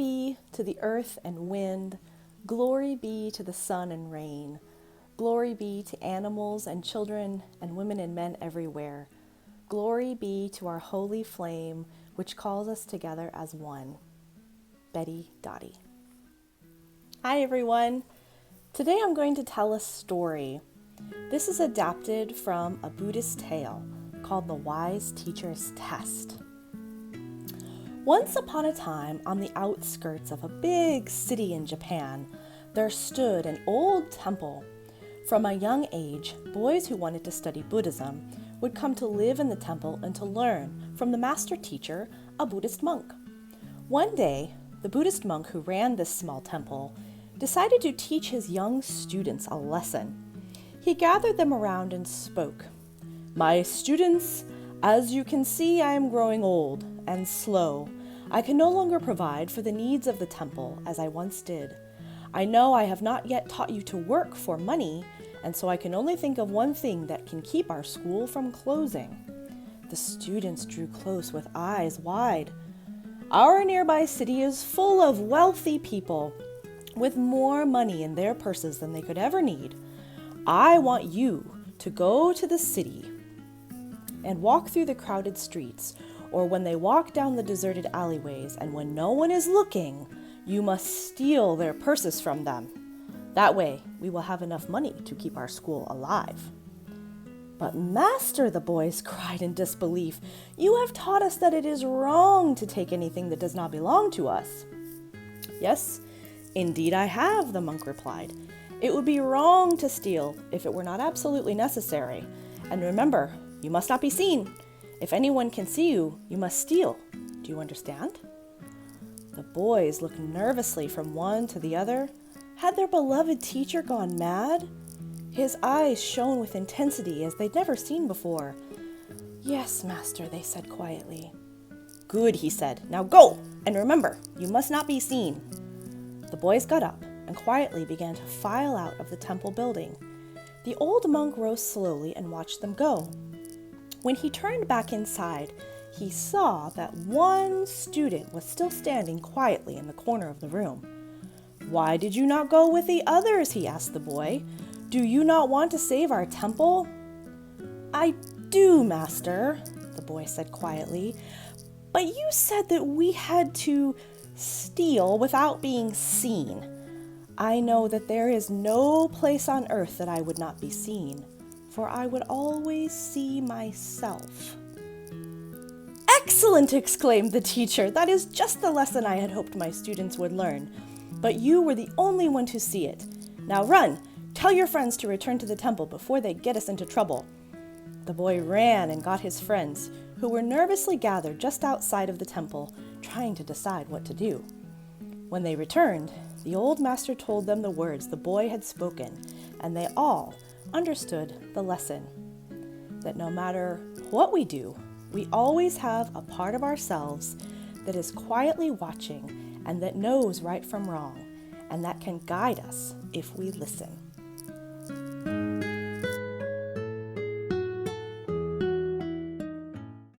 be to the earth and wind, glory be to the sun and rain, glory be to animals and children and women and men everywhere. Glory be to our holy flame, which calls us together as one. Betty Dottie. Hi everyone. Today I'm going to tell a story. This is adapted from a Buddhist tale called The Wise Teacher's Test. Once upon a time, on the outskirts of a big city in Japan, there stood an old temple. From a young age, boys who wanted to study Buddhism would come to live in the temple and to learn from the master teacher, a Buddhist monk. One day, the Buddhist monk who ran this small temple decided to teach his young students a lesson. He gathered them around and spoke. "My students, as you can see, I am growing old and slow. I can no longer provide for the needs of the temple as I once did. I know I have not yet taught you to work for money, and so I can only think of one thing that can keep our school from closing." The students drew close with eyes wide. "Our nearby city is full of wealthy people with more money in their purses than they could ever need. I want you to go to the city and walk through the crowded streets, or when they walk down the deserted alleyways, and when no one is looking, you must steal their purses from them. That way, we will have enough money to keep our school alive." "But master," the boys cried in disbelief, "you have taught us that it is wrong to take anything that does not belong to us." "Yes, indeed I have," the monk replied. "It would be wrong to steal if it were not absolutely necessary. And remember, you must not be seen. If anyone can see you, you must steal. Do you understand?" The boys looked nervously from one to the other. Had their beloved teacher gone mad? His eyes shone with intensity as they'd never seen before. "Yes, master," they said quietly. "Good," he said. "Now go, and remember, you must not be seen." The boys got up and quietly began to file out of the temple building. The old monk rose slowly and watched them go. When he turned back inside, he saw that one student was still standing quietly in the corner of the room. "Why did you not go with the others?" he asked the boy. "Do you not want to save our temple?" "I do, master," the boy said quietly. "But you said that we had to steal without being seen. I know that there is no place on earth that I would not be seen, for I would always see myself." "Excellent!" exclaimed the teacher. "That is just the lesson I had hoped my students would learn. But you were the only one to see it. Now run! Tell your friends to return to the temple before they get us into trouble." The boy ran and got his friends, who were nervously gathered just outside of the temple, trying to decide what to do. When they returned, the old master told them the words the boy had spoken, and they all understood the lesson. That no matter what we do, we always have a part of ourselves that is quietly watching and that knows right from wrong, and that can guide us if we listen.